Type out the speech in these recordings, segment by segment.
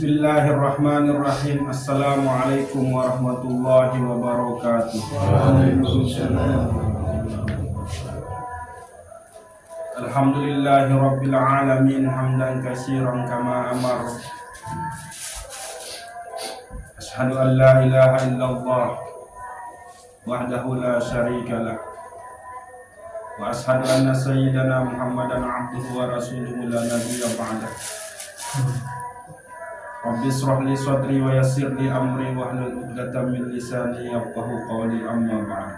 Bismillahirrahmanirrahim. Assalamualaikum warahmatullahi wabarakatuh. Waalaikumsalam. Alhamdulillahi rabbil alamin hamdan katsiran kama amar. Asyhadu an la ilaha illallah wahdahu la syarika lah. Wa asyhadu anna sayyidana Muhammadan abduhu wa rasuluhu la nabiyya ba'dah. Rabbi shrah li sadri wa yassir li amri wahlul 'uqdatam min lisani yafqahu qawli, amma ba'd.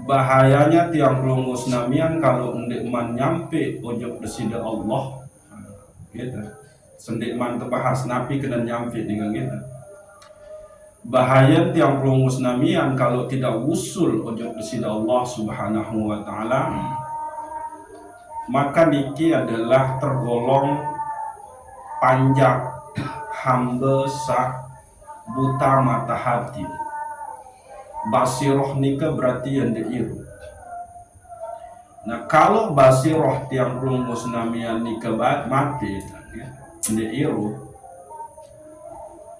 Bahayanya tiang rungus namian kalau ndekman nyampe ojok desida Allah gitu. Sendekman tebahas napi kena nyampe dengan kita. Bahaya tiang rungus namian kalau tidak usul ojok desida Allah Subhanahu wa taala, maka niki adalah tergolong panjang hamba sak buta mata hati. Basiroh nika berarti yang deiru. Nah, kalau basiroh tiang rumus namian nika mati deiru,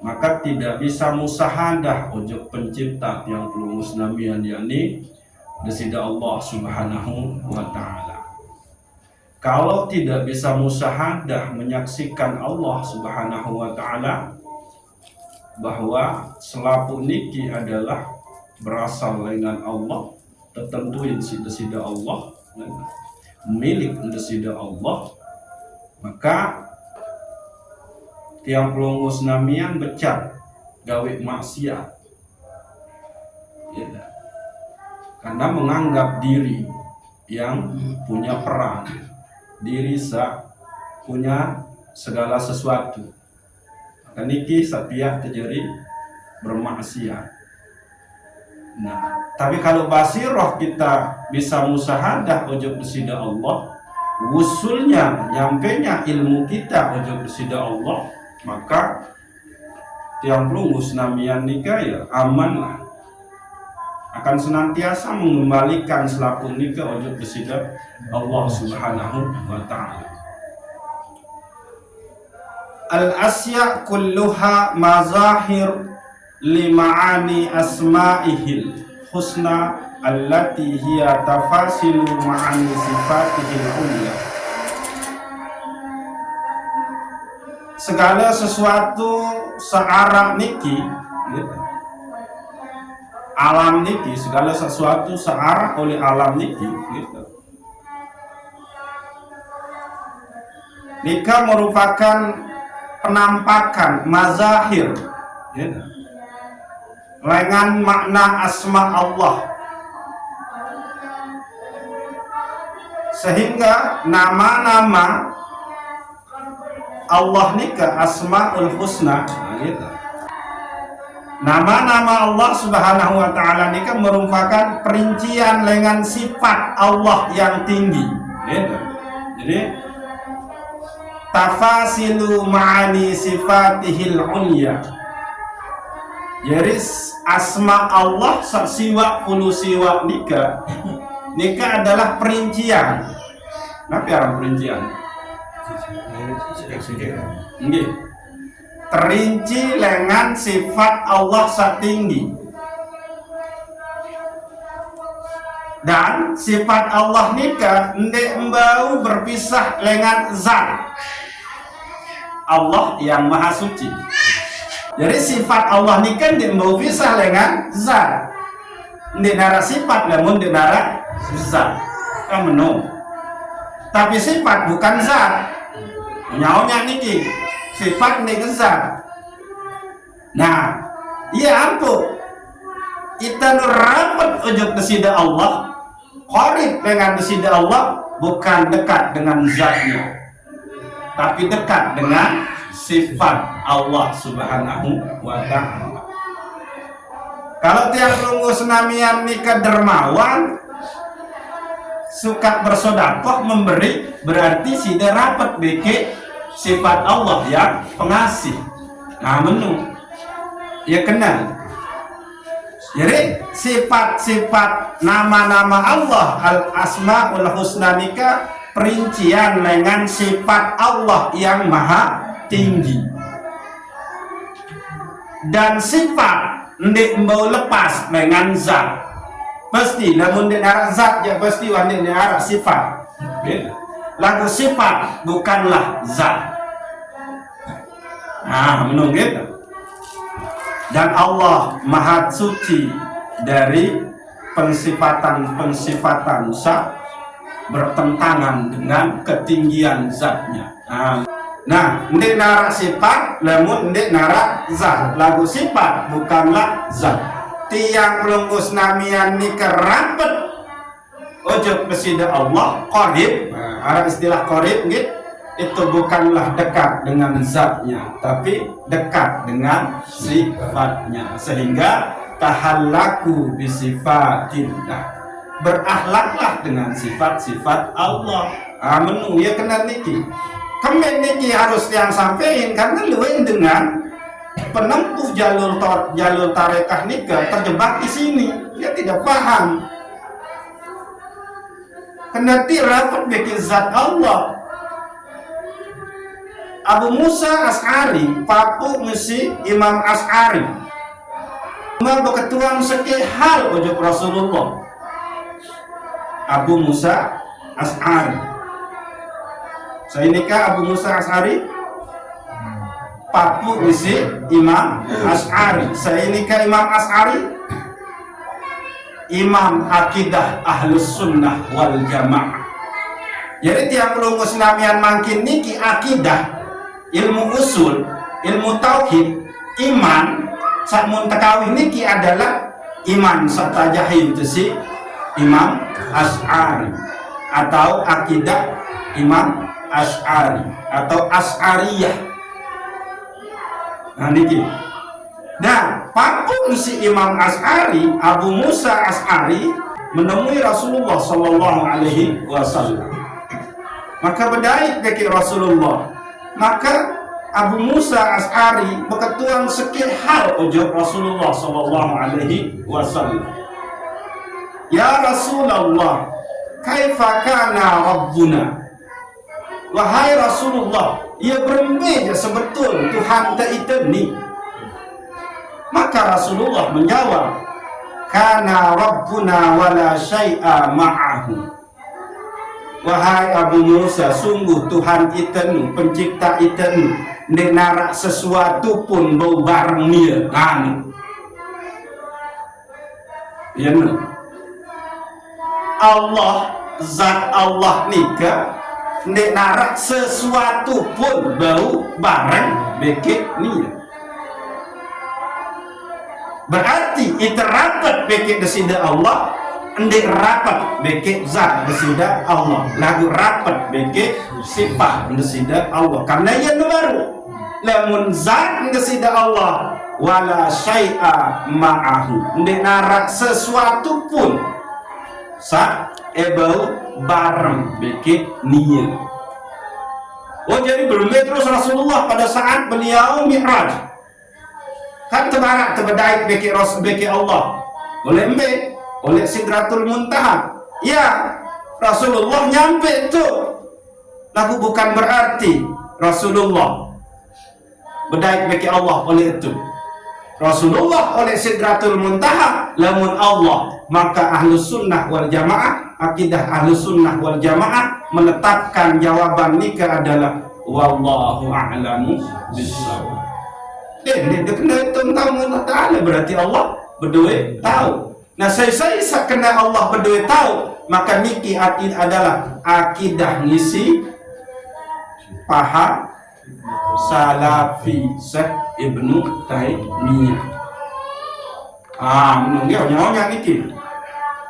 maka tidak bisa musahadah ojok pencipta tiang rumus namian yakni desida Allah Subhanahu wa taala. Kalau tidak bisa musyahadah menyaksikan Allah Subhanahu wa taala bahwa selapu niki adalah berasal dengan Allah, tertentuin desida Allah, milik desida Allah, maka tiang pelongus namian becat gawe maksiat ya, karena menganggap diri yang punya peran, diri punya segala sesuatu. Maka niki setiap terjadi bermaksiat. Nah, tapi kalau basiroh kita bisa musahadah ojok desida Allah, wusulnya, nyampenya ilmu kita ojok desida Allah, maka tiang pelungus namian nikah ya aman lah. Akan senantiasa mengembalikan selaku nikah ojok desida Allah Subhanahu wa ta'ala. Al-asya kulluha mazahir lima'ani asma'ihil husna allati hiya tafasilu ma'ani sifatihil ulya. Segala sesuatu searah niki gitu. Alam niki, segala sesuatu searah oleh alam niki gitu. Nika merupakan penampakan mazahir gitu. Dengan makna asma Allah, sehingga nama-nama Allah nika asmaul husna gitu. Nama-nama Allah Subhanahu wa ta'ala nika merupakan perincian dengan sifat Allah yang tinggi gitu. Jadi tafasilu ma'ani sifatihil ulya. Jadi asma Allah siwa puluh siwa nika adalah perincian. Kenapa orang perincian? Nggih. Terinci dengan sifat Allah satinggi. Dan sifat Allah nika ndek mbau berpisah dengan zat Allah yang maha suci. Jadi sifat Allah ini kan tidak mau pisah dengan zat. Di nara sifat namun di nara zat. Kamu tapi sifat bukan zat. Nyaunya niki sifat ini zat. Nah, iya ampuh. Kita rapat ujung desida Allah, qarib dengan desida Allah, bukan dekat dengan zatnya, tapi dekat dengan sifat Allah Subhanahu wa ta'ala. Kalau tiang rungus namian nikah dermawan, suka bersodakoh, memberi, berarti sudah rapat beke sifat Allah yang pengasih. Nah, menu ya kenal. Jadi sifat-sifat nama-nama Allah al-asmaul husna nikah perincian dengan sifat Allah yang maha tinggi. Dan sifat ndek mau lepas dengan zat. Pasti namun ndek arah zat ya pasti ndek arah sifat. Lagu sifat bukanlah zat. Menung gitu. Dan Allah Maha Suci dari pensifatan zat bertentangan dengan ketinggian zatnya. Nah, ndek nara sifat, lamun ndek nara zat. Lagu sifat bukanlah zat. Tiang melungkus namian ni kerapet ojo kesida Allah qarib. Ada istilah qarib gitu. Itu bukanlah dekat dengan zatnya, tapi dekat dengan sifatnya. Sehingga tahallaku bisifatillah, berakhlaklah dengan sifat-sifat Allah. Menu ya kena niki. Kemen niki harus yang sampaikan karena luwih dengan penempuh jalur tarekah nikah terjebak di sini, dia tidak paham. Kena rapat bikin zat Allah. Abu Musa Asy'ari, papu misi Imam Asy'ari. Mau berketuan sekali hal ujung Rasulullah. Abu Musa Asy'ari. Saya nikah Abu Musa Asy'ari, papu misi Imam Asy'ari. Saya nikah Imam Asy'ari, Imam akidah Ahlus Sunnah wal Jamaah. Jadi tiap pelungus namian makin niki akidah, ilmu usul, ilmu tauhid, iman, sakmun tekawih niki adalah iman serta jahil itu si Imam Asy'ari atau akidah Imam Asy'ari atau Asy'ariyah. Nah niki. Nah, pakun si Imam Asy'ari, Abu Musa Asy'ari menemui Rasulullah sallallahu alaihi wasallam. Maka berdaik bagi Rasulullah. Maka Abu Musa Asy'ari berketuan sekil hal ujub Rasulullah sallallahu alaihi wasallam. Ya Rasulullah, kaifa kana Rabbuna? Wahai Rasulullah, ia bermejah sebetul Tuhan kita ni. Maka Rasulullah menjawab, kana Rabbuna wala syai'a ma'ahu. Wahai Abu Musa, sungguh Tuhan kita nu, pencipta kita nu, ndek narak sesuatu pun bau bareng dia. Ya Allah, zat Allah nikah ndek narak sesuatu pun bau bareng bekit dia. Berarti itu rapat bekit desida Allah, ndek rapat bekit zat desida Allah, lagu rapat bekit sifat desida Allah. Karena ia baru lamun zat desida Allah wala syai'a ma'ahu, ndek narak sesuatu pun sa ebau bareng bekit nia. Jadi belum terus Rasulullah pada saat beliau mi'raj kan tebarak terbedai beki Allah oleh Sidratul Muntaha. Ya, Rasulullah nyampe itu. Lalu bukan berarti Rasulullah bedai beki Allah oleh itu. Rasulullah oleh Sidratul Muntaha lamun Allah, maka Ahlus Sunnah wal Jamaah, akidah Ahlus Sunnah wal Jamaah menetapkan jawaban nikah adalah wallahu a'lamu bissawab. Ini kena tentang Allah Ta'ala, berarti Allah berdua tahu. Nah saya kena Allah berdua tahu, maka niki adalah akidah ngisi paham Salafi Syekh Ibnu Taimiyah. Menunggu niki.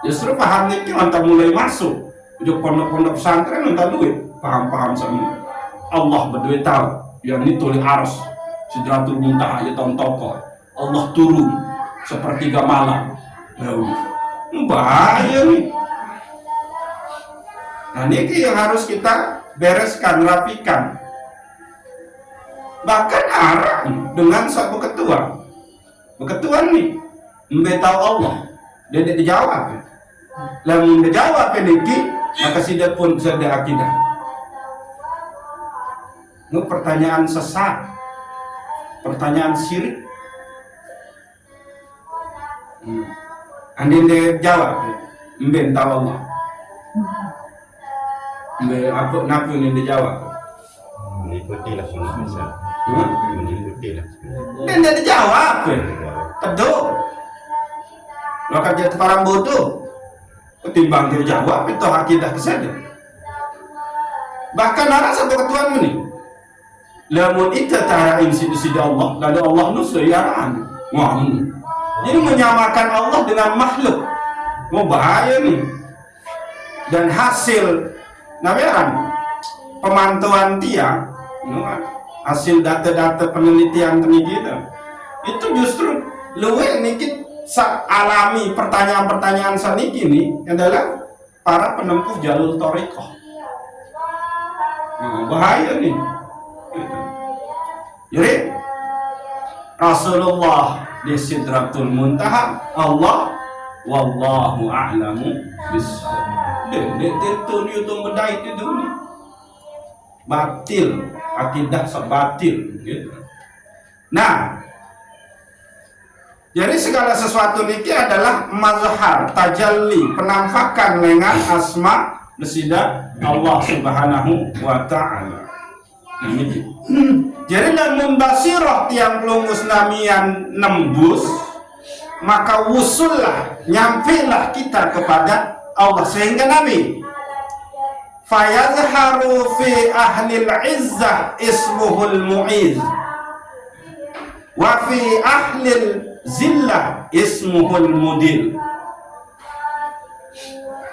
Justru paham niki antara mulai masuk ujuk pondok-pondok pesantren entah duit paham-paham sama Allah berdua tahu. Yang ini tulis ars Sidratul Muntaha ya tahun toko Allah turun sepertiga malam. Bahaya nih. Nah ini yang harus kita bereskan, rapikan. Bahkan arah dengan satu ketua nih memberitahu Allah dia tidak dijawab. Lalu dijawab ini maka sudah pun sudah akidah. Nu pertanyaan sesat, pertanyaan syirik. Andin dia jawab, mben tahu Allah. Mben apa napi ni dia jawab. Mengikutilah sunnah Isa. Mengikutilah. Dan dia jawab, teduh. Lo kerja orang bodoh, ketimbang dia jawab itu akidah kesaja. Bahkan ada satu ketuan ini, lamun ita tara institusi Allah, lalu Allah nusyaraan. Wah, jadi menyamakan Allah dengan makhluk, mau bahaya nih. Dan hasil namanya pemantauan tiang, hasil data-data penelitian kita, itu justru luwe nikit alami pertanyaan-pertanyaan saniki ini adalah para penempuh jalur thariqah. Bahaya nih. Jadi Rasulullah di Sidratul Muntaha, Allah wallahu a'lamu bissawab. Itu bedai itu nih. Batil, akidah sebatil gitu. Nah, jadi segala sesuatu niki adalah mazhar, tajalli, penampakan dengan asma nesida Allah Subhanahu wa taala. Nah, niki. Jadi lamun basirah tiang lungus namian nembus, maka wusullah, nyampelah kita kepada Allah sehingga Nabi fayazharu fi ahlil izzah ismuhul mu'iz wa fi ahlil zillah ismuhul mudil.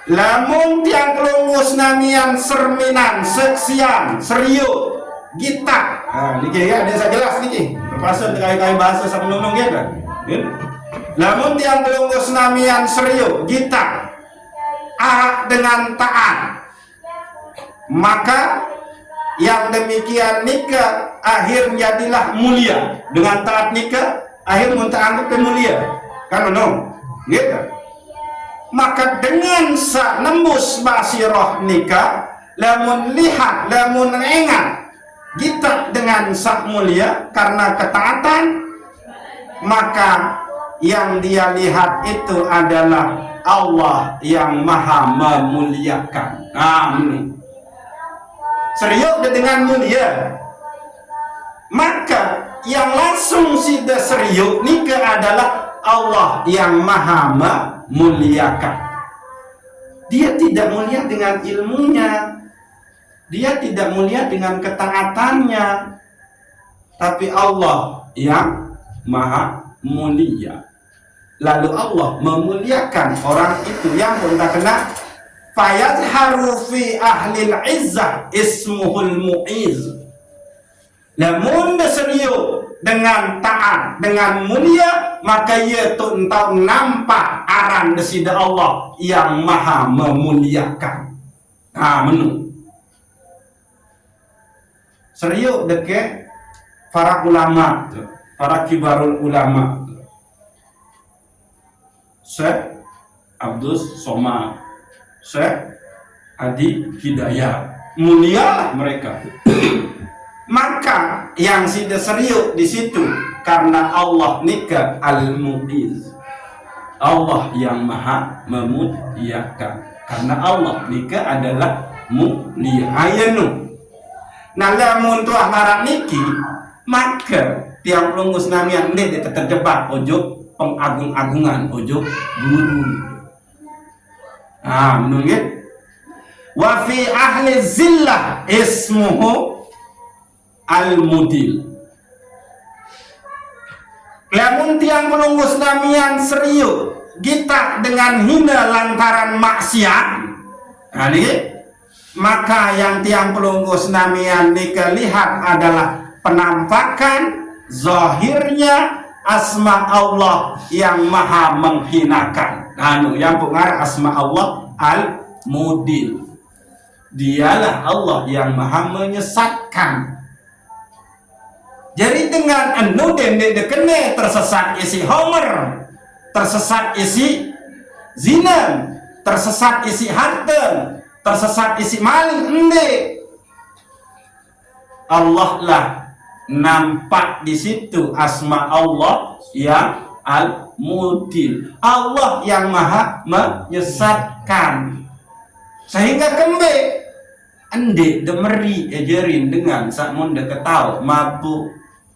Lamun tiang kelungus namian serminan seksian serius gita. Nah, niki ya ada jelas niki. Terpaksa kai-kai bahasa sama nunung ya kan. Lamun tiang kelungus namian serius gita dengan taat, maka yang demikian nikah akhir jadilah mulia. Dengan taat nikah akhir muntah mulia kan no gitu. Maka dengan nembus basirah nikah, lamun lihat, lamun ingat kita dengan sak mulia karena ketaatan, maka yang dia lihat itu adalah Allah yang maha memuliakan. Amin. Serius dengan mulia, maka yang langsung sudah serius nikah adalah Allah yang maha memuliakan. Dia tidak mulia dengan ilmunya, dia tidak mulia dengan ketaatannya, tapi Allah yang maha mulia. Lalu Allah memuliakan orang itu yang pun tak kena fayadharu fi ahlil izzah ismuhul mu'iz. Lamun serius dengan taat, dengan mulia, maka ia tu entau nampak aran desida Allah yang maha memuliakan. Menu serius deke para ulama, para kibarul ulama, Syekh Abdul Somad, Syekh Adi Hidayat, mulialah mereka. Maka yang sudah serius di situ karena Allah nikah al-mu'iz, Allah yang maha memuliakan. Karena Allah nikah adalah mulia. Ayanu. Nah, lamun tuah marah niki, maka tiang pelungus namian ini terjebak ojo pengagung-agungan, ojo guru. Menunggu. Wa fi ahli zillah ismuhu al-mudil. Lamun tiang pelungus namian serius kita dengan hina lantaran maksiat, maka yang tiang pelungus namian nikah lihat adalah penampakan zahirnya asma Allah yang maha menghinakan. Yang pengarah asma Allah al-mudil, dialah Allah yang maha menyesatkan. Jadi dengan anu dende dekene tersesat isi homer, tersesat isi zina, tersesat isi harta, tersesat isi maling ende. Allah lah nampak di situ asma Allah yang al-mudil. Allah yang maha menyesatkan. Sehingga kembe ende demeri ejerin dengan sakmun de ketau mabuk,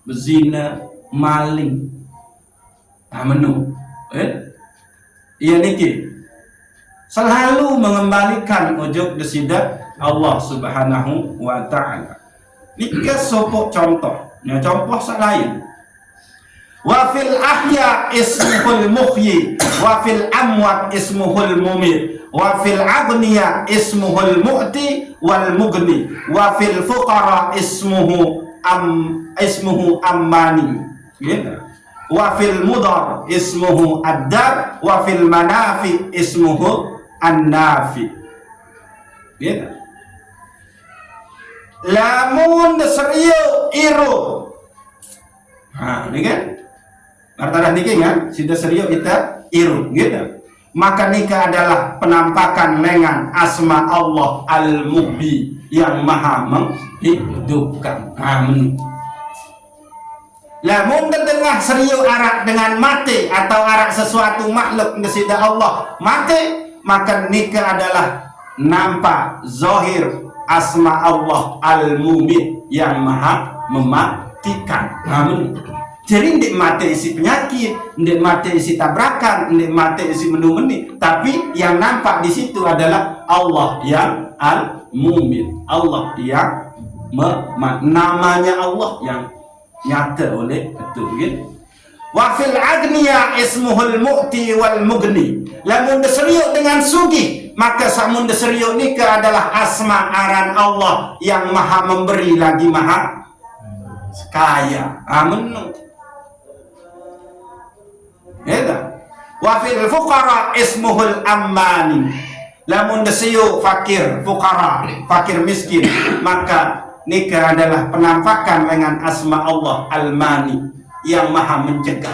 bezina, maling. Menu iya niki selalu mengembalikan ujuk desida Allah Subhanahu wa ta'ala. Nika sopok contohnya, contoh lain. Wa fil ahya ismuhul muhyi wa fil amwat ismuhul mumit wa fil aghniya ismuhul mu'ti wal mughni wa fil fuqara ismuhu ammani gitu. Wa fil mudar ismuhu ad-dar wa fil manafi ismuhu an-nafi gitu. Lamun serius iru. Ini kan martadah niki kan sudah serius kita iru gitu. Maka nikah adalah penampakan lengan asma Allah al-Muhyi yang maha menghidupkan. Amin. Lamun tengah serius arak dengan mati atau arak sesuatu makhluk nesida Allah mati, maka nikah adalah nampak zahir asma Allah al-Mumit yang maha mematikan. Amin. Jadi ndik mati isi penyakit, ndik mati isi tabrakan, ndik mati isi menu-menu, tapi yang nampak di situ adalah Allah yang al-Mumit, Allah yang namanya Allah yang nyata oleh itu gitu. Wa fil agniya ismuhul mu'ti wal mughni. Lamun deseriuk dengan sugih, maka samun deseriuk nikah adalah asma aran Allah yang maha memberi lagi maha kaya. Amin. Ya. Wa fil fuqara ismuhul ammani. Lamun deseriuk fakir, fuqara, fakir miskin, maka nikah adalah penampakan dengan asma Allah al-mani yang maha mencegah.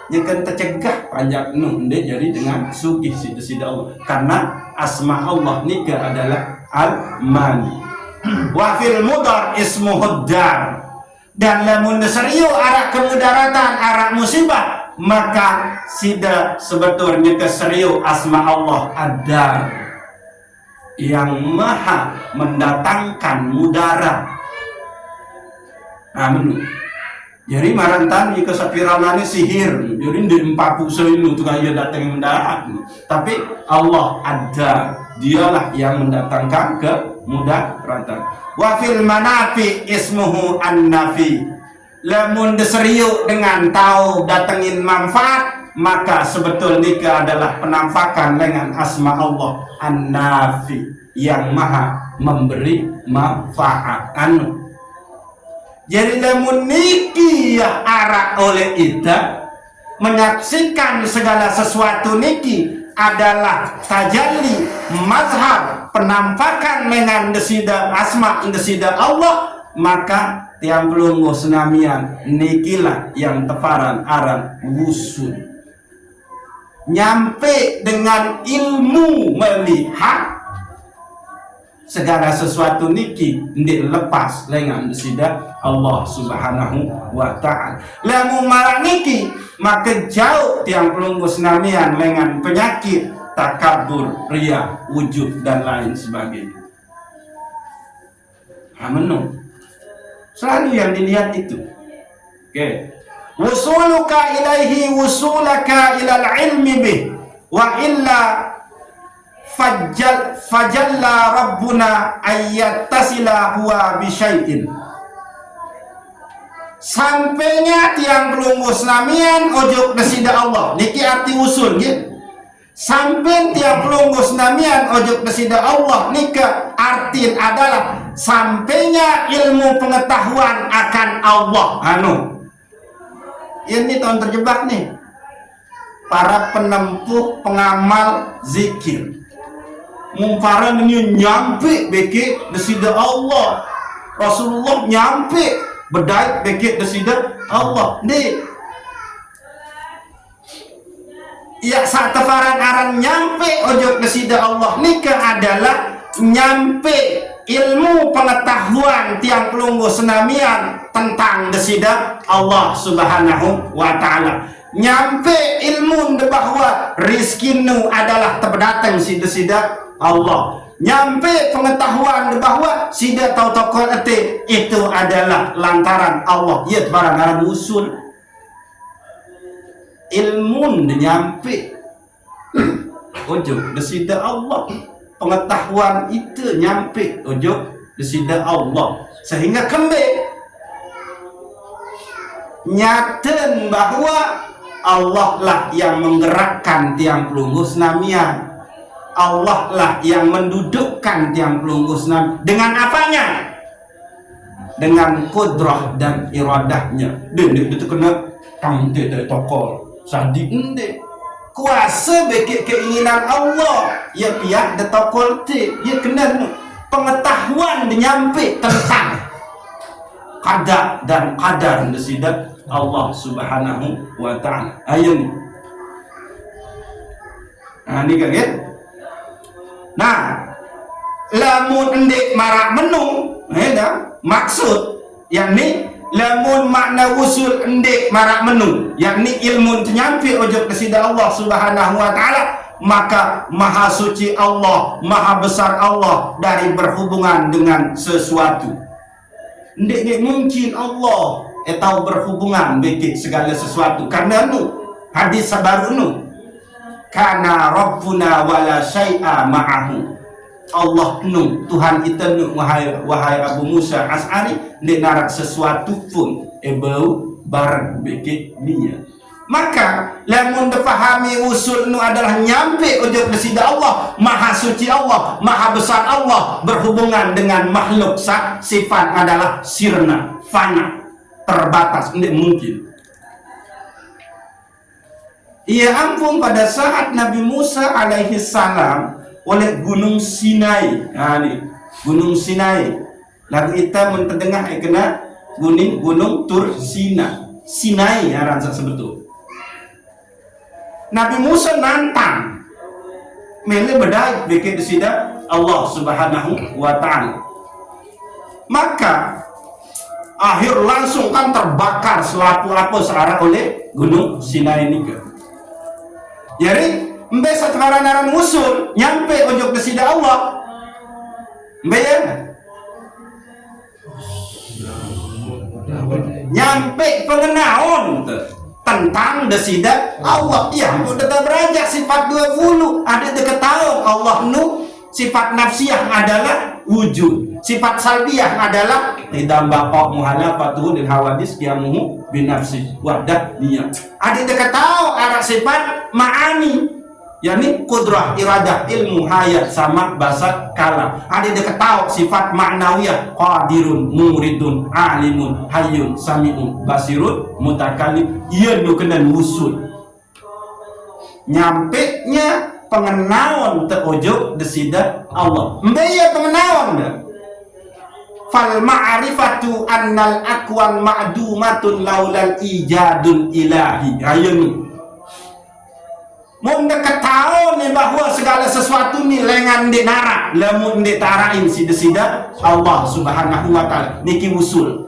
Nyekan tercegah panjang jadi dengan sugih sida Allah karena asma Allah nikah adalah al-mani. Wa fil mudar ismuhud dar. Dan lamun serius arak kemudaratan, arak musibah, maka sida sebetulnya keserius asma Allah ad-dar yang maha mendatangkan mudarat. Amin. Jadi marantan jika sapiralani sihir, jadi di 40 itu tuh kayak datang mendarat. Tapi Allah ada, dialah yang mendatangkan kemudaratan. Wa fil manafi ismuhu an-nafi. Lamun deseriuk dengan tahu datengin manfaat, maka sebetulnya adalah penampakan dengan asma Allah an-nafi yang maha memberi manfaat. Jadi lamun niki ya arak oleh kita menyaksikan segala sesuatu niki adalah tajalli mazhar penampakan dengan desida asma desida Allah, maka tiang belum senamian nikilah yang teparan aran wusul. Nyampe dengan ilmu melihat segala sesuatu niki ndik lepas dengan desida Allah Subhanahu wa ta'ala. Lamun marah niki maka jauh tiang pelunggu senamian dengan penyakit takabur, riya, wujud dan lain sebagainya. Amin. Selalu yang dilihat itu. Oke. Wusuluka ilaihi wusulaka ilal ilmi bih wa illa fajalla rabbuna ayyattasila huwa bisyai'in. Sampainya tiang pelunggu senamian ojuk desida Allah niki arti usul gitu. Sampai tiang pelunggu senamian ojuk desida Allah nika arti adalah sampainya ilmu pengetahuan akan Allah. Ini tahun terjebak nih para penempuh pengamal zikir. Mumparan ini nyampe beki desida Allah. Rasulullah nyampe bedai beki desida Allah. Nih, ya saat tefaran aran nyampe ojok desida Allah nikah adalah nyampe ilmu pengetahuan tiang pelunggu senamian tentang desida Allah Subhanahu wa ta'ala. Nyampe ilmu bahwa rizkinu adalah terdatang si desida Allah. Nyampe pengetahuan bahwa sida tahu tokol itu adalah lantaran Allah. Ya barang dalam usul ilmu nyampe ojo desida Allah. Pengetahuan itu nyampe ojo desida Allah, sehingga kembali nyaten bahwa Allah lah yang menggerakkan tiang pelunggu senamian. Allah lah yang mendudukkan tiang pelunggu senamian. Dengan apanya? Dengan kudrah dan iradahnya. Dia itu kena tangte dari tokol sadik ende kuasa bagi keinginan Allah. Ya pihak de tokol te ya kena pengetahuan nyampe tentang qada dan qadar desidat Allah Subhanahu wa ta'ala. Ayo nih. Nah, ini kan ya. Nah, lamun endek marak menu, maksud yakni lamun makna usul endek marak menu, yakni ilmu nyampe ojo kesida Allah Subhanahu wa ta'ala, maka maha suci Allah, maha besar Allah dari berhubungan dengan sesuatu. Endek mungkin Allah tahu berhubungan dengan segala sesuatu, karena hadis sabar karena Rabbuna wala syai'a ma'ahu. Allah Tuhan itu wahai Abu Musa As'ari, dia narak sesuatu pun bau barang bikin dia. Maka lamun dipahami usul adalah nyampe ujung desida Allah, maha suci Allah, maha besar Allah, berhubungan dengan makhluk sifat adalah sirna, fana, terbatas, tidak mungkin. Ya ampun, pada saat Nabi Musa alaihi salam oleh Gunung Sinai. Nah, ini Gunung Sinai. Lagu kita menterdengar kena gunung Tur Sinai ya rasa sebetul. Nabi Musa nantang mele bedai bikin desida Allah Subhanahu wa ta'ala. Maka akhir langsung kan terbakar selapu-lapu searah oleh Gunung Sinai ini ke. Jadi mbe satkaran usul nyampe ojok desida Allah. Mbe ya? Nyampe pengenaon tentang desida Allah. Ya, udah beranjak sifat 20. Ada dekat tahu Allah sifat nafsiyah adalah wujud. Sifat salbiyah adalah idam baqa muhalafatuhu lil hawadis qiyamuhu binafsi wahdah dia. Ada dekat tahu arah sifat ma'ani, yakni kudrah, iradah, ilmu, hayat sama basat kalam. Ada dekat tahu sifat ma'nawiyah, qadirun, muridun, alimun, hayyun, sami'un, basirun, mutakallim. Ia kena usul. Nyampe nya pengenawan terujuk desida Allah. Mbaya pengenawan dah. Fal ma'rifatu annal akwan ma'dumatun laulal ijadul ilahi. Ayo ni. Mun ketahuan ni bahwa segala sesuatu ni lengan di narak, lamun di tarain si desida Allah Subhanahu wa ta'ala. Niki usul.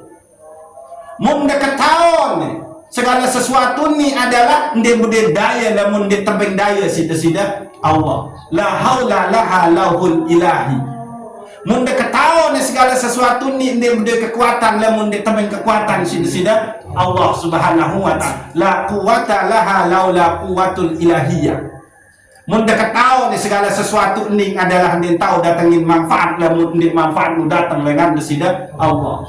Mun ketahuan ni segala sesuatu ni adalah ndek daya lamun ndek tebing daya sida Allah. La haula laha lahul ilahi. Mun ndek ketahuan segala sesuatu ni ndek kekuatan lamun ndek tebing kekuatan sida Allah Subhanahu wa ta'ala. La quwata laha laula quwatul ilahiyah. Mun ndek ketahuan segala sesuatu ni adalah ndek tahu datangin manfaat lamun ndek manfaat nu datang dengan sida Allah.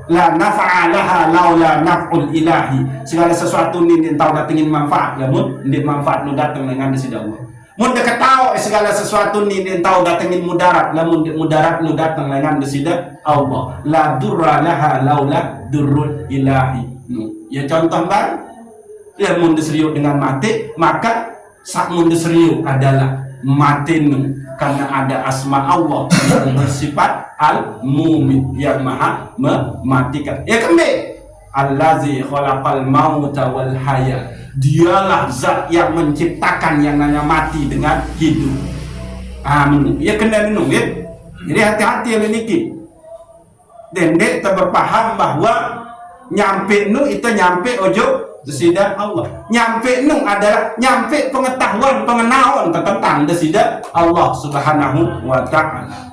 La nafa'alaha laula naf'ul ilahi. Segala sesuatu ni tahu datengin manfaat lamun ndek manfaat nu datang dengan desida Allah. Mun dekat tahu segala sesuatu ni tahu datengin mudarat lamun ndek mudarat nu datang dengan desida Allah. La durra laha laula durrul ilahi. Ya contoh bang, lamun diseriuk dengan mati, maka sak mun diseriuk adalah mati ni karena ada asma Allah yang bersifat al-mumin yang maha mematikan. Ya kembali allazi khalaqal mauta wal haya. Dialah zat yang menciptakan yang namanya mati dengan hidup. Amin. Ya kena minum ya. Jadi hati-hati oleh niki. Dendek kita berpaham bahwa nyampe nu itu nyampe ojo desida Allah. Nyampe nu adalah nyampe pengetahuan pengenalan tentang desida Allah Subhanahu wa taala.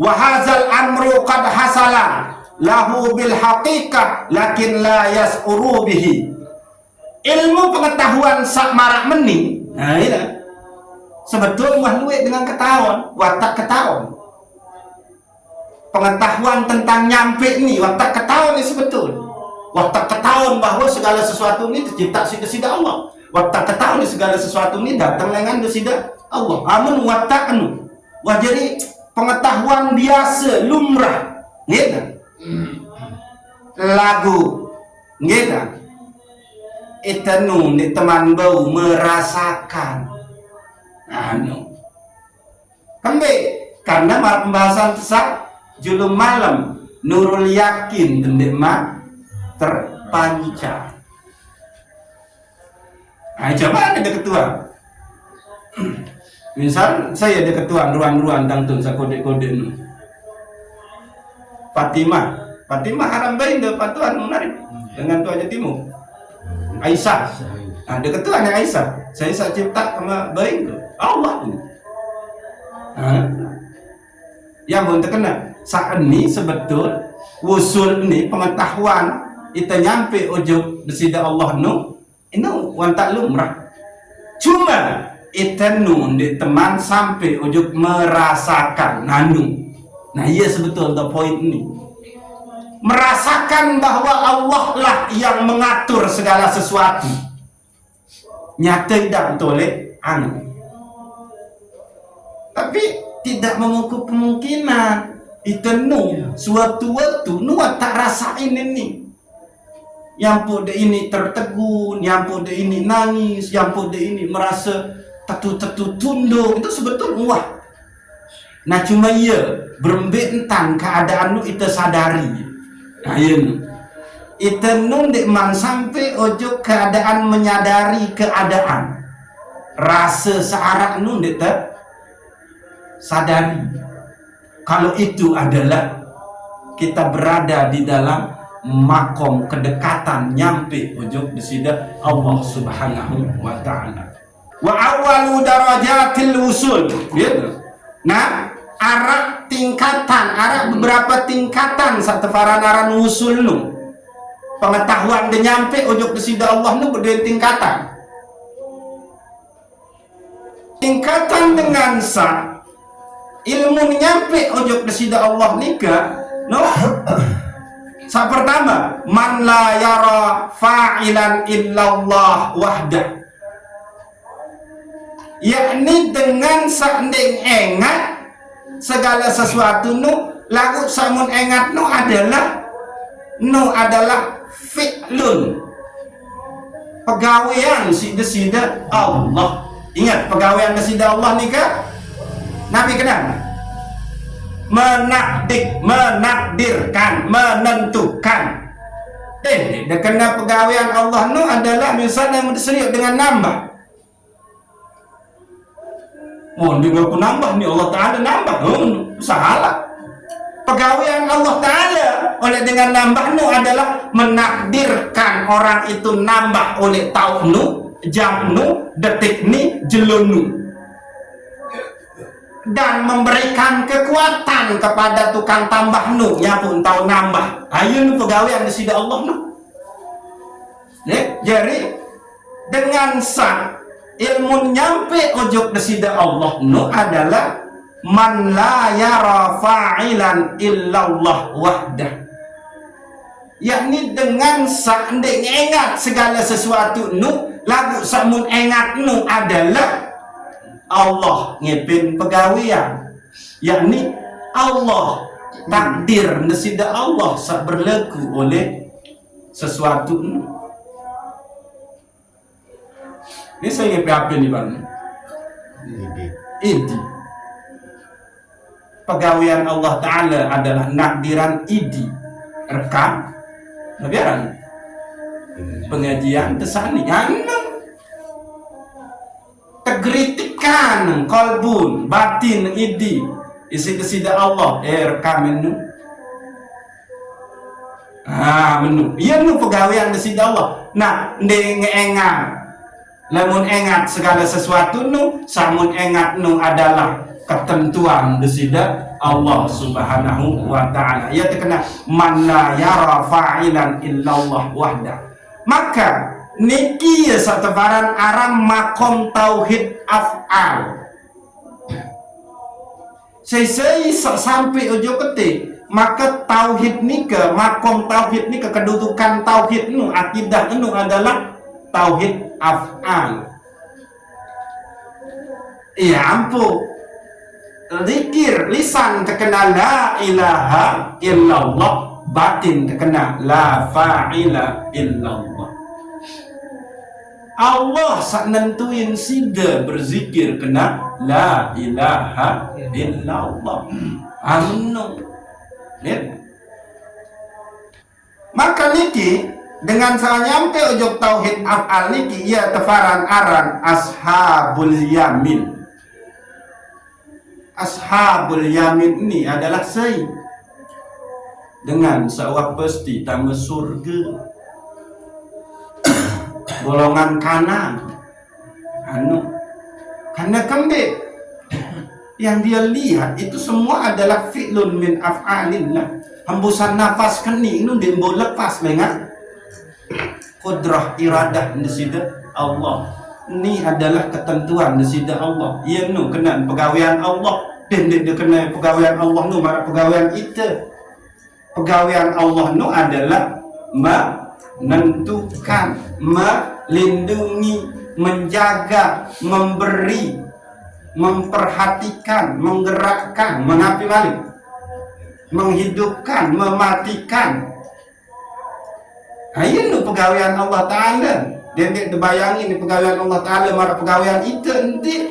Wa hadzal amru qad hasala lahu bil haqiqah lakin la yas'uru bihi. Ilmu pengetahuan sak marak meni. Nah, ini sebetulnya luwe dengan ketahuan, watak ketahuan. Pengetahuan tentang nyampe ini, watak ketahuan ini sebetul. Watak ketahuan bahwa segala sesuatu ini tercipta sida Allah. Watak ketahuan segala sesuatu ini datang dengan sida Allah. Amun watak anu. Wah, jadi pengetahuan biasa lumrah. Gitu. Lagu. Gitu. Itanu di teman bau merasakan anu kembali karena pembahasan tesak julum malam nurul yakin tendema terpancar. Nah, coba ada ketua misal saya ada ketua ruang-ruang tangtun sa kode-kode nu Fatimah haram bain de patuan menarik dengan tuanya timur Aisyah. Ada ketuanya Aisyah. Saya cipta sama baik tuh. Allah ini. Yang belum terkena. Saat ini sebetul usul ini pengetahuan itu nyampe ujuk desida Allah nu. Ini wantak lumrah. Cuma itu nu di teman sampai ujuk merasakan nanu. Nah iya sebetul the point ini. Merasakan bahwa Allah lah yang mengatur segala sesuatu. Nyata tidak boleh anu. Tapi tidak mengukur kemungkinan itu nu suatu waktu nu tak rasain ini. Yang pada ini tertegun, yang pada ini nangis, yang pada ini merasa tetu tunduk itu sebetulnya wah. Nah cuma ia berbentan keadaan nu itu sadari. Nah, itu nundik man sampai ojo keadaan menyadari keadaan rasa searak nundik tak sadari kalau itu adalah kita berada di dalam makom kedekatan nyampe ojo desida Allah Subhanahu wa taala. Wa awwalu darajatil usul gitu. Nah arah tingkatan, arah beberapa tingkatan satu faranaran usul nu pengetahuan dia nyampe ujuk desida Allah nu berdua tingkatan dengan sa ilmu nyampe ujuk desida Allah nika no sa pertama man la yara fa'ilan illallah wahdah, yakni dengan sanding engat segala sesuatu nu lagu samun engat nu adalah fi'lun pegawaian si desida Allah. Ingat pegawaian desida Allah nikah Nabi kenapa? Menakdirkan, menentukan. Dan kena pegawaian Allah nu adalah misalnya yang disebut dengan nambah. Oh, juga aku nambah nih Allah Ta'ala nambah. Salah. Pegawaian Allah Ta'ala oleh dengan nambah nu adalah menakdirkan orang itu nambah oleh tahun nu, jam nu, detik ni, jelun nu. Dan memberikan kekuatan kepada tukang tambah nu, ya pun tahu nambah. Ayo nu pegawaian di sida Allah nu. Jadi dengan sang ilmu nyampe ujuk desida Allah nu adalah man la yara fa'ilan illallah wahdah, yakni dengan seandainya ingat segala sesuatu nu lagu samun ingat nu adalah Allah ngepin pegawaian, yakni Allah takdir desida Allah sak berlaku oleh sesuatu nu. Ini saya apa nih bang? Idi. Pegawaian Allah Ta'ala adalah nakdiran idi. Rekam. Nabiaran. Pengajian tesani. Tegritikan kolbun batin idi. isi Allah rekaman nu menu iya nu pegawaian desida Allah. Nah ndeng engat lamun engat segala sesuatu nu samun engat nu adalah ketentuan desida Allah subhanahu wa ta'ala. Ia terkena man la yara fa'ilan illallah wahda. Maka niki ya satebaran aram makom tauhid af'al. Saya sampai ojo ketik maka tauhid nika makom tauhid nika kedudukan tauhid nu akidah nu adalah tauhid af'al. Iya ampun. Zikir lisan terkena la ilaha illallah, batin terkena la fa'ila illallah. Allah sak nentuin sida berzikir kena la ilaha illallah. Amun. Ya. Maka niki dengan saya nyampe ujung tauhid af'al niki ia tefaran aran ashabul yamin. Ashabul yamin ini adalah saya dengan seawak pasti tamu surga golongan kanan karena kembali yang dia lihat itu semua adalah fi'lun min af'alillah. Hembusan nafas keni itu dia boleh lepas dengan kudrah iradah desida Allah. Ini adalah ketentuan desida Allah. Ia nu kena pegawaian Allah dan dia kena pegawaian Allah nu mana pegawaian itu. Pegawaian Allah nu adalah menentukan, melindungi, menjaga, memberi, memperhatikan, menggerakkan, menapi balik, menghidupkan, mematikan. Ini pegawaian Allah Ta'ala. Dia dibayangin pegawaian Allah Ta'ala marah pegawaian itu nanti.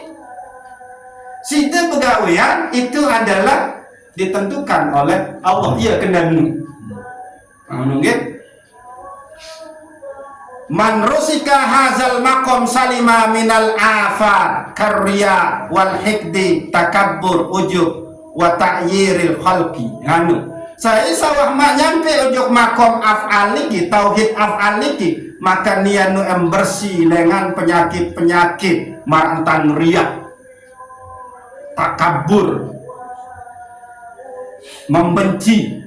Sida pegawaian itu adalah ditentukan oleh Allah. Ia kena menunggu. Man rusika hazal makom salima minal afat karya wal hikdi takabbur ujub wa ta'yiril khalqi. Saya sawah mak nyampe ujuk makom af'al niki tauhid af'al niki maka nianu bersih dengan penyakit-penyakit marantan riak, takabbur, membenci,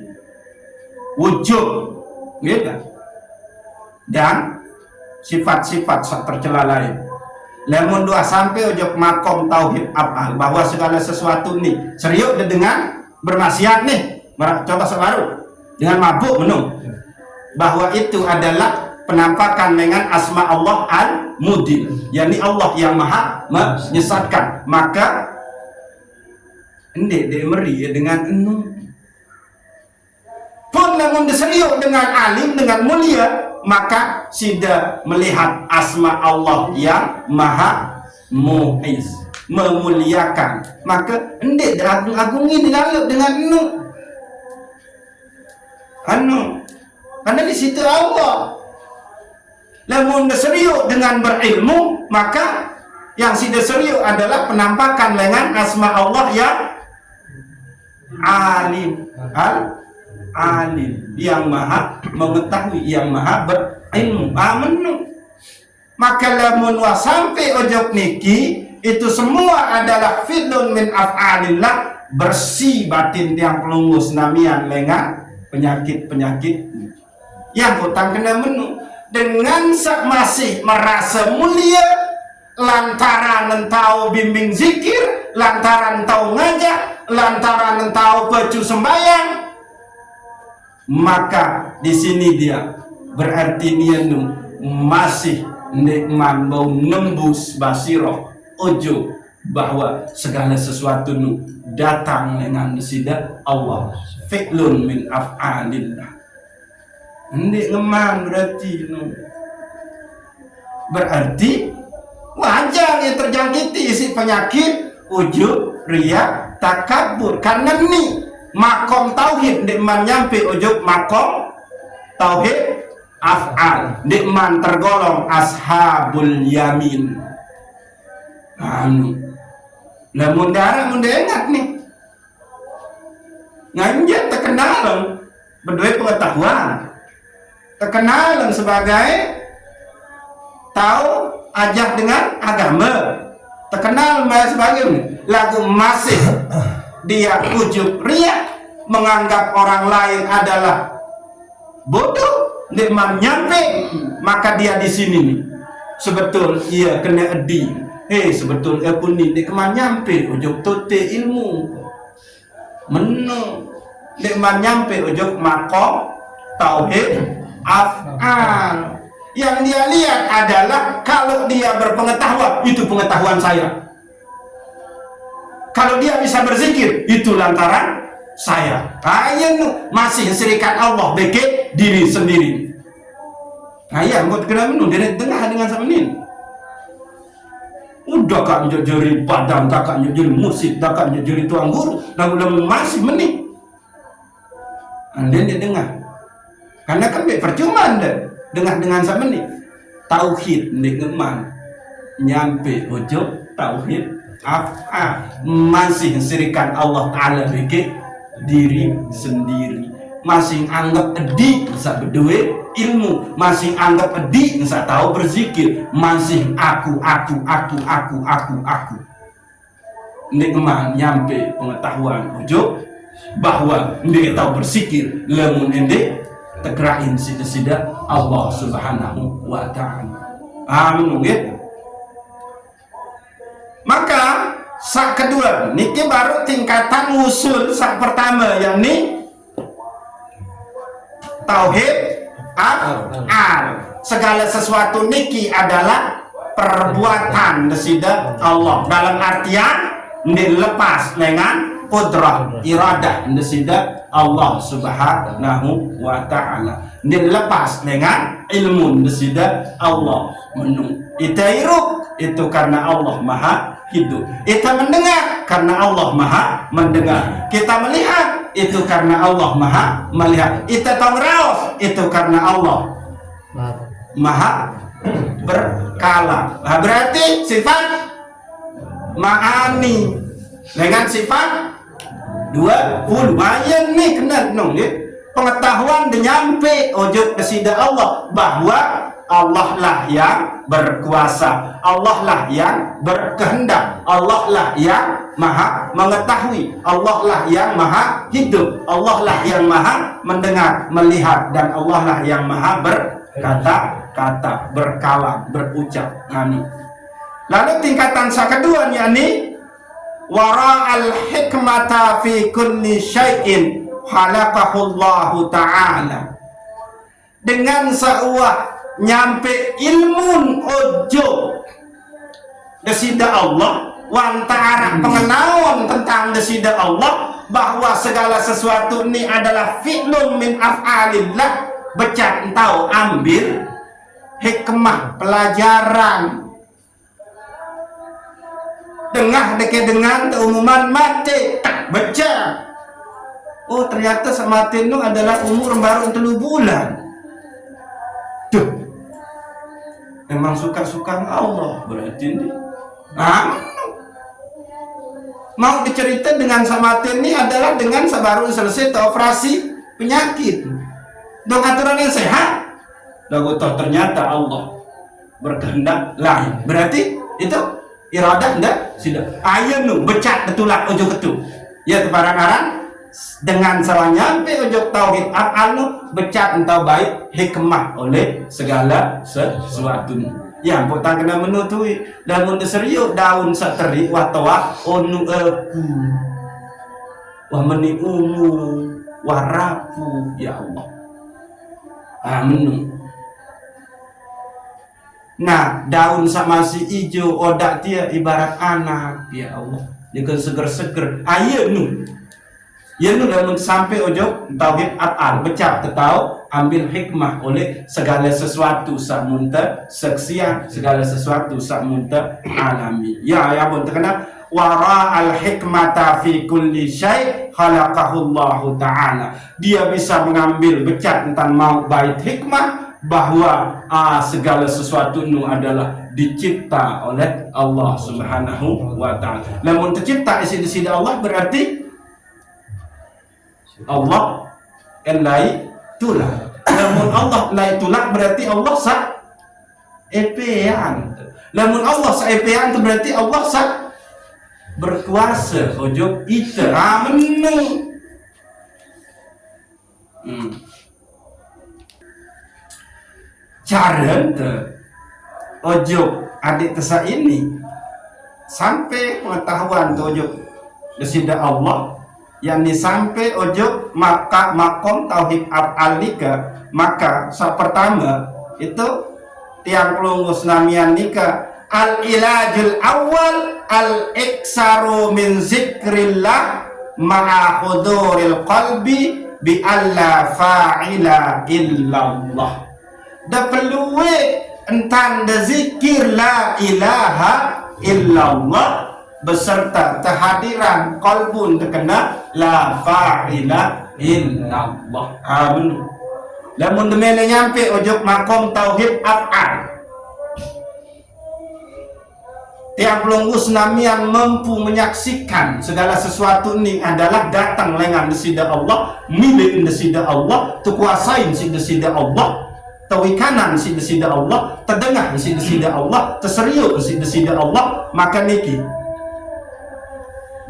wujub, gitu. Dan sifat-sifat tercela lain. Lemon dua sampai ujuk makom tauhid af'al bahwa segala sesuatu nih serius dengan bermaksiat nih. Contoh sebaru dengan mabuk minum bahwa itu adalah penampakan dengan asma Allah al-mudil, yakni Allah yang maha menyesatkan. Maka dia meri dengan pun namun diseriuk dengan alim dengan mulia maka sida melihat asma Allah yang maha muiz memuliakan maka endek agung-agungi dilalu dengan karena di situ Allah. Lamun serius dengan berilmu maka yang sida serius adalah penampakan dengan asma Allah yang alim, alim yang maha mengetahui, yang maha berilmu. Maka lamun wa sampai ojok niki itu semua adalah fi'lun min af'alillah, bersih batin tiang pelungus namian lengan penyakit-penyakit yang hutang kena menu dengan masih merasa mulia lantaran entau bimbing zikir, lantaran entau ngajak, lantaran entau baju sembahyang, maka di sini dia berarti nianu masih nikman bau nembus basiroh ojo bahwa segala sesuatu nu datang dengan sida Allah fi'lun min af'alillah. Ndik ngeman berarti wajar yang terjangkiti isi penyakit ujub, riya, takabur karena ini makom tauhid nikman nyampe ujub makom tauhid af'al nikman tergolong ashabul yamin. Lamun darah ingat nih Nganjen terkenal berdua pengetahuan, terkenal sebagai tahu ajak dengan agama, terkenal sebagai lagu masih dia ujub riak, menganggap orang lain adalah bodoh, dia nyampe, maka dia di sini nih. Sebetul ia kena edi. Sebetul aku ni dia keman nyampe ujub tote ilmu. Menu dia nyampe ujub makom tauhid af'al. Yang dia lihat adalah kalau dia berpengetahuan, itu pengetahuan saya. Kalau dia bisa berzikir, itu lantaran saya. Ayat masih serikat Allah beke diri sendiri. Ayat buat kena menu dia tengah dengan sama ini. Udah kak jadi padam, kakak jadi musik, kakak jadi tuang guru, dan udah masih menik. Anda dia dengar. Karena kan percuma anda dengan sama ini. Tauhid nikmat nyampe ujub tauhid masih serikat Allah Ta'ala beke diri sendiri, masih anggap edi bisa berdua ilmu, masih anggap edi bisa tahu berzikir, masih aku nikmat nyampe pengetahuan ujub bahwa dia tahu berzikir lemun ende tegerain sida-sida Allah Subhanahu wa Ta'ala. Amin gitu. Maka sak kedua niki baru tingkatan usul sak pertama, yakni tauhid af'al. Segala sesuatu niki adalah perbuatan desida Allah, dalam artian dilepas dengan qudrah iradah desida Allah Subhanahu wa Ta'ala, dilepas dengan ilmu desida Allah menu. Ita hirup itu karena Allah Maha hidup. Kita mendengar karena Allah Maha mendengar. Kita melihat itu karena Allah Maha melihat. Kita tahu raus itu karena Allah Maha berkala. Nah, berarti sifat ma'ani dengan sifat 20 ayat nih kena nong ya. Pengetahuan nyampe ujub kesida Allah bahwa Allah lah yang berkuasa, Allah lah yang berkehendak, Allah lah yang maha mengetahui, Allah lah yang maha hidup, Allah lah yang maha mendengar, melihat, dan Allah lah yang maha berkata-kata, berkalam, berucap. Lalu tingkatan kedua yakni wara'al hikmata fi kulli syai'in khalaqahullahu ta'ala. Dengan seuah nyampe ilmu ojo desida Allah wantara pengenalan tentang desida Allah bahwa segala sesuatu ini adalah fi'lun min af'alillah, becat entau ambil hikmah pelajaran dengah deke dengan keumuman mati baca. Oh ternyata semati itu adalah umur baru 3 bulan. Duh, memang suka-suka Allah berarti ini. Mau dicerita dengan samati ini adalah dengan baru selesai operasi penyakit. Dong aturan yang sehat. Lalu toh ternyata Allah berkehendak lain. Berarti itu iradah ndak sudah. Ayo nu becat betulak ojo ketu. Ya kebarang-barang dengan salah nyampe ujung tauhid af'al becat entau baik hikmah oleh segala sesuatu. Ya potang kena menutui dan mun serius daun sateri watawa onu aku wa meni umu warapu ya Allah. Amin. Nah daun sama si ijo odak dia ibarat anak ya Allah. Dia kan seger-seger. Ayo nu ya nu dalam sampai ojo tauhid af'al becak tetau ambil hikmah oleh segala sesuatu samunta seksian, segala sesuatu samunta alami. Ya pun terkenal wara al hikmata fi kulli syai' khalaqahullahu ta'ala. Dia bisa mengambil becak tentang mau bait hikmah bahwa segala sesuatu itu adalah dicipta oleh Allah Subhanahu wa Ta'ala. Namun tercipta isi Allah berarti Allah lai tulak. Lamun Allah lai tulak berarti Allah sa epean. Lamun Allah sa epean itu berarti Allah sa berkuasa ojo itu. Menung. Cara ojo adik tesa ini sampai pengetahuan ojo desida Allah yang sampai ojo maka makom tauhid af'alika, maka pertama itu tiang pelungus namian nikah al ilajul awal al iksaru min zikrillah ma'a huduril qalbi bi alla fa'ila illallah. Da perlu entan da zikir la ilaha illallah beserta kehadiran qalbun terkena la fa'ila illallah. Benar. Lamun demene nyampe ojok makom tauhid af'al, tiang pelunggus namian mampu menyaksikan segala sesuatu ini adalah datang lengan desida Allah, milik desida Allah, terkuasain si desida Allah, tawikanan si desida Allah, terdengar si desida Allah, terseriuk si desida Allah. Maka niki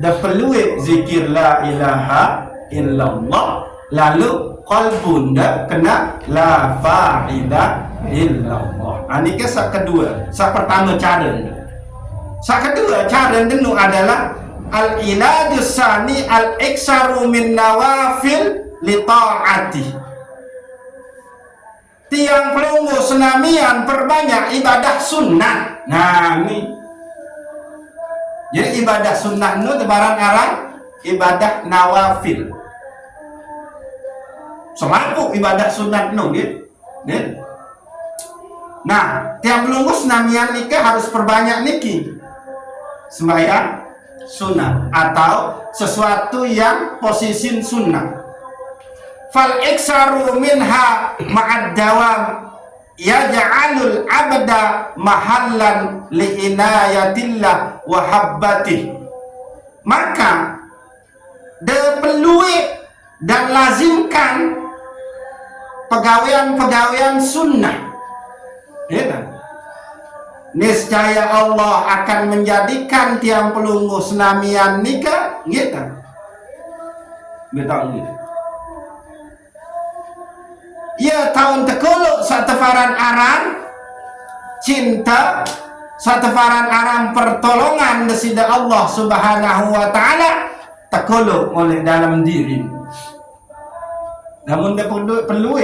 dah perlu zikir la ilaha illallah, lalu qalbun dah kena la fa'ila illallah. Ini kisah kedua. Sa pertama cara. Sa kedua cara denu adalah al ilajus sani al iksaru min nawafil li ta'ati. Tiang pelunggu senamian perbanyak ibadah sunnah. Nah ini jadi ibadah sunnah itu barang arang ibadah nawafil. Selaku ibadah sunnah itu gitu. Nah tiang pelunggu senamian nikah harus perbanyak niki sembahyang sunnah atau sesuatu yang posisi sunnah. Fal iksaru minha ma'ad dawam yaj'alul abda mahallan li'inayatillah wa habbatih. Maka perlu dan lazimkan pegawaian sunnah. Ya, niscaya Allah akan menjadikan tiang pelunggu senamian nikah gitu. Betul gitu. Ya tahun tekuluk satefaran aran cinta, satefaran aran pertolongan desida Allah subhanahu wa ta'ala tekuluk oleh dalam diri. Namun dia perlu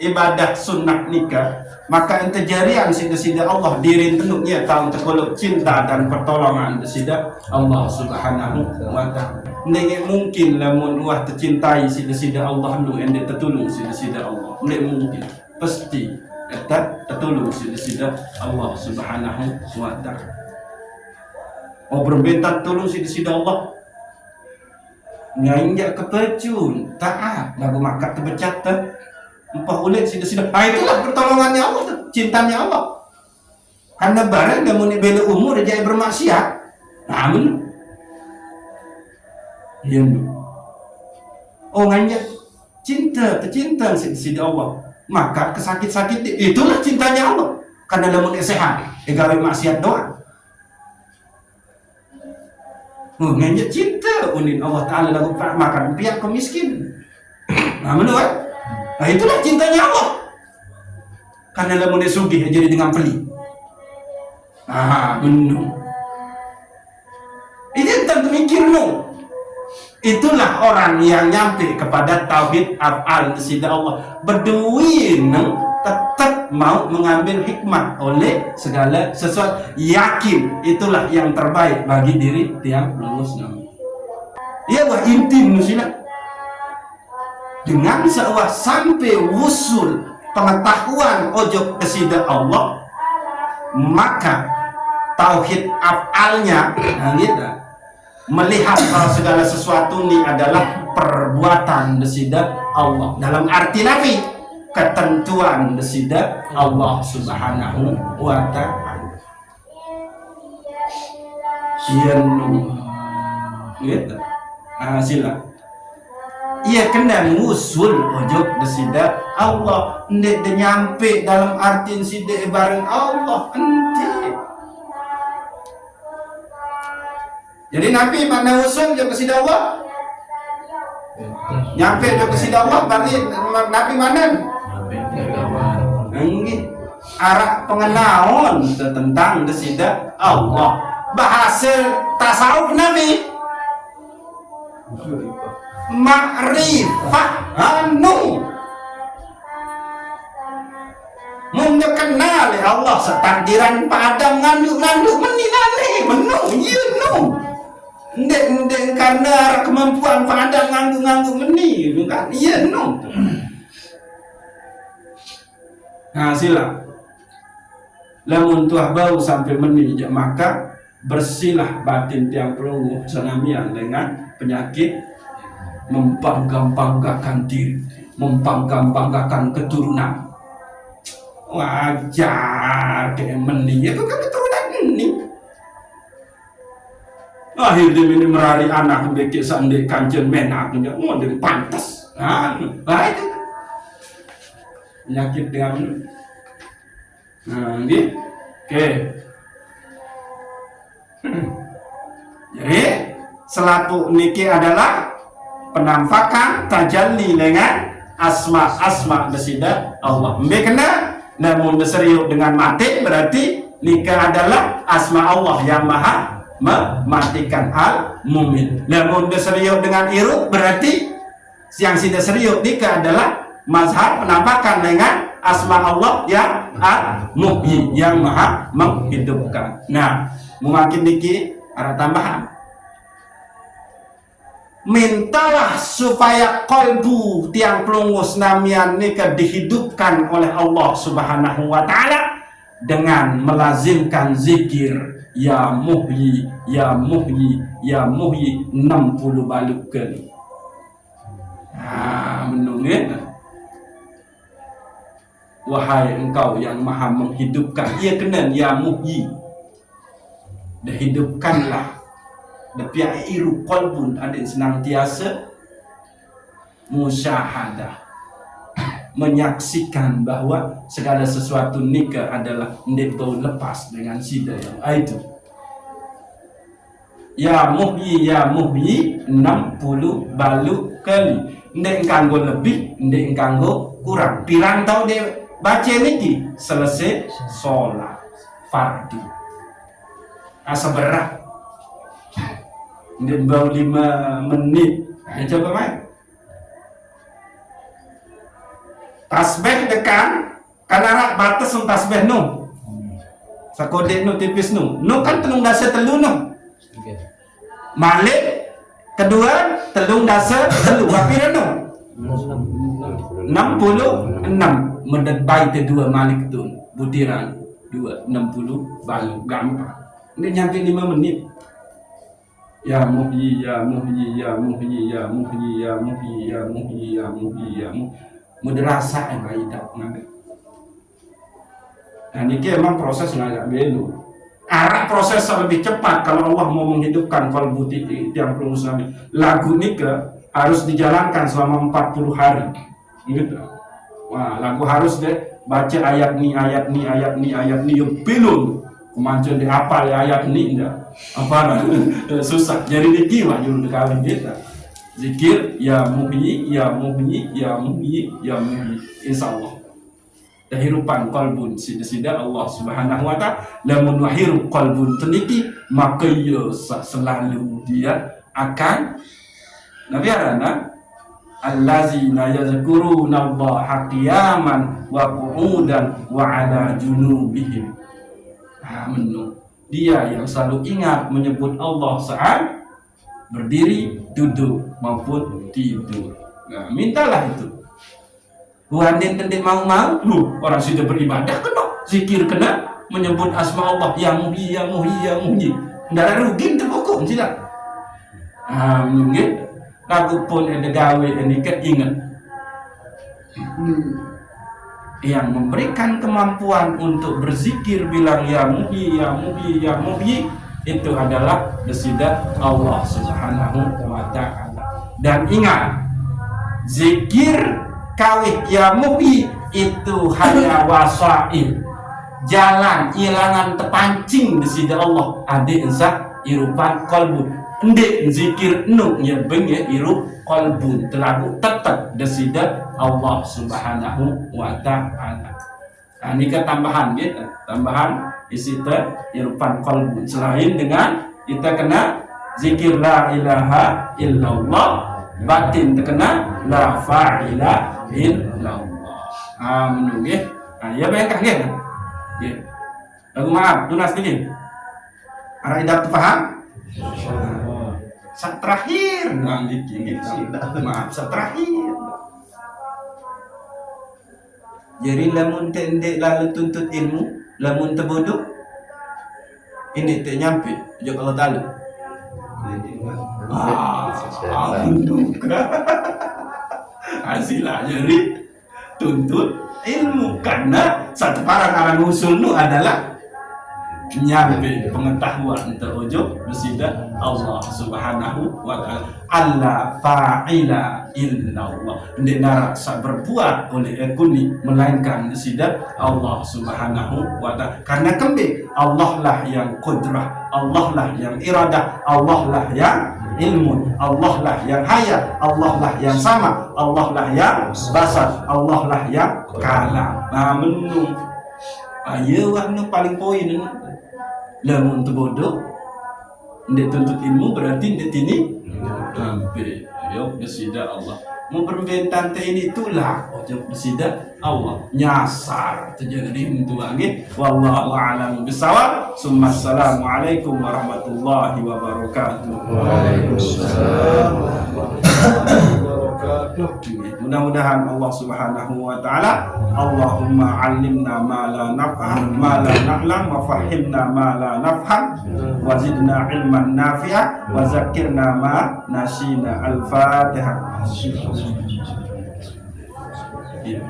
ibadah sunnah nikah, maka ente jarian sida Allah diri tenuknya tahun tekuluk cinta dan pertolongan desida Allah subhanahu wa ta'ala. Nggak mungkin lamun wah tercintai sida Allah lu ende tertulung sida Allah. Nggak mungkin. Pasti kita tertulung sida Allah subhanahu wa ta'ala. Oh berbentak tolong sida Allah. Nyanyi kepecun taat lagu makat terbecat empah ulit sida. Itulah pertolongannya Allah, cintanya Allah. Karena barang dia mau bela umur dia bermaksiat. Namun iya. Oh nganya tercinta sida Allah, maka kesakit-sakit itulah cintanya Allah. Karena lamun sehat gawe maksiat doang. Nganya cinta unin Allah Ta'ala lagu makan pihak kaum miskin. Menurut itulah cintanya Allah. Karena lamun sugih jadi dengan peli. Benar. Ini tentang mikir no. Itulah orang yang nyampe kepada tauhid af'al sida Allah, berduin tetap mau mengambil hikmah oleh segala sesuatu, yakin itulah yang terbaik bagi diri tiang lulus nama. Ya wah intim musila dengan seuah sampai wusul pengetahuan ojok sida Allah, maka tauhid af'alnya gitu. Melihat kalau segala sesuatu ini adalah perbuatan desida Allah dalam arti nafi ketentuan desida Allah subhanahu wa ta'ala. Gitu. Sila ia kena ngusul ujug desida Allah, ndik de nyampe dalam arti sida bareng Allah ente. Jadi Nabi mana usul ujug desida Allah, nyampe ujug desida Allah, berarti Nabi mana? Enggih, arah pengenalan tentang desida Allah. Bahasa tasawuf Nabi ma'rifah anu mengenal Allah setakdiran padam nganduk menilai menu iya no ndek karena kemampuan padam nganduk meni kan iya no. Nah sila lamun tuah bau sampai meni maka bersihlah batin tiang pelunggu senamian dengan penyakit membangga-banggakan diri, membangga-banggakan keturunan. Wajar kayak meni itu kan keturunan ini. Akhirnya ini merari anak bekik sandek kanjen menak punya model pantas. Nah itu penyakit dengan gitu. Oke. Jadi selaku niki adalah penampakan tajalli dengan asma desida Allah. Mbak kena namun deseriuk dengan mati berarti nikah adalah asma Allah yang maha mematikan al-mumin. Namun deseriuk dengan iru berarti yang si deseriuk nikah adalah mazhab penampakan dengan asma Allah yang al-muhyi yang maha menghidupkan. Nah, mungkin niki ada tambahan. Mintalah supaya kolbu tiang pelungus namian nikah dihidupkan oleh Allah Subhanahu wa ta'ala dengan melazimkan zikir ya muhyi ya muhyi ya muhyi 60 balik kali. Menunggu. Wahai engkau yang maha menghidupkan, ia kena ya muhyi. Dihidupkanlah depiak iru qalbun ada senantiasa musyahadah menyaksikan bahwa segala sesuatu nikah adalah ndik bau lepas dengan sida yang itu. Ya muhyi 60 balu kali. Ndik kanggo lebih, ndik kanggo kurang. Pirang tau dia baca niki selesai sholat fardu. Asa berat. Ndik bau 5 menit. Coba main. Tasbih dekan karena batas tasbih nu sakodek nu tipis nu kan telung dasa telu nu malik kedua telung dasa telu berapa nu 66 mendebai te dua malik tu butiran 2 60 balu gampang ini nyampe 5 menit. Ya muhyi ya muhyi ya muhyi ya muhyi ya muhyi ya muhyi ya muhyi ya muhyi madrasah yang kaidah ngaga. Nah ini memang proses ngagak belu. Arah proses lebih cepat kalau Allah mau menghidupkan kalbu tiang pelungus Nabi. Lagu nikah harus dijalankan selama 40 hari. Gitu. Wah, lagu harus deh baca ayat ni yang belum kemancun dihafal ya ayat ni enggak. Apa susah. Jadi niki mah juru kawin kita. Zikir ya muhyi ya muhyi ya muhyi ya muhyi insyaallah kehidupan qalbun sida Allah Subhanahu wa ta'ala lamun wahiru qalbun teniki maka ya selalu dia akan nabi arana allazina yazkuruna Allah qiyaman wa qu'udan wa ala junubihim. Dia yang selalu ingat menyebut Allah saat berdiri, duduk maupun tidur. Nah, mintalah itu. Buanin tendik mau orang sudah beribadah kena, zikir kena, menyebut asma Allah yang muhyi ya muhyi ya muhyi. Ndak rugi terpokok sila. Mungkin lagu pun ada gawe ini keinget. Yang memberikan kemampuan untuk berzikir bilang ya muhyi ya muhyi ya muhyi itu adalah desida Allah Subhanahu wa ta'ala. Dan ingat zikir kawih ya muhi itu hanya wasail, jalan ilangan terpancing di sida Allah adik ensak irupan kolbun endek zikir nuk nyebeng ya irup kolbun telagu tetap di sida Allah subhanahu wa ta'ala. Nah, ini tambahan gitu, tambahan isi irupan kolbun selain dengan kita kena zikir la ilaha illallah, batin terkena la fa'ila illallah. Menunggu ya. Ya bayangkan ya. Ya. Lagu maaf, tunas ini. Ada idat paham? Saat terakhir maaf, saat terakhir. Jadi lamun tendek lalu tuntut ilmu, lamun terbodoh, ini tak nyampe, jauh Allah Ta'ala. Hasilnya jadi tuntut ilmu karena satu parang usul nu adalah nyampe pengetahuan terujuk bersida Allah subhanahu wa ta'ala. Allah fa'ila illallah, tidak narasa berbuat oleh kuni melainkan bersida Allah subhanahu wa ta'ala. Karena kembali Allah lah yang kudrah, Allah lah yang iradah, Allah lah yang ilmu, Allah lah yang hayat, Allah lah yang sama, Allah lah yang basar, Allah lah yang kalam. Nah menung ayo warna paling poin ini. Lamun bodoh ndak tuntut ilmu berarti ndak tini sampai yo besida Allah mau perbentan teh ini itulah ojo besida Allah nyasar terjadi untuk angin. Wallahu a'lam bishawab. Assalamualaikum warahmatullahi wabarakatuh. Waalaikumsalam. Mudah-mudahan Allah subhanahu wa ta'ala Allahumma alimna ma la naf'am ma la na'lam wa fahimna ma la nafham wa zidna ilman nafi'ah wa zakirna ma nasina. Al-Fatihah. Ya.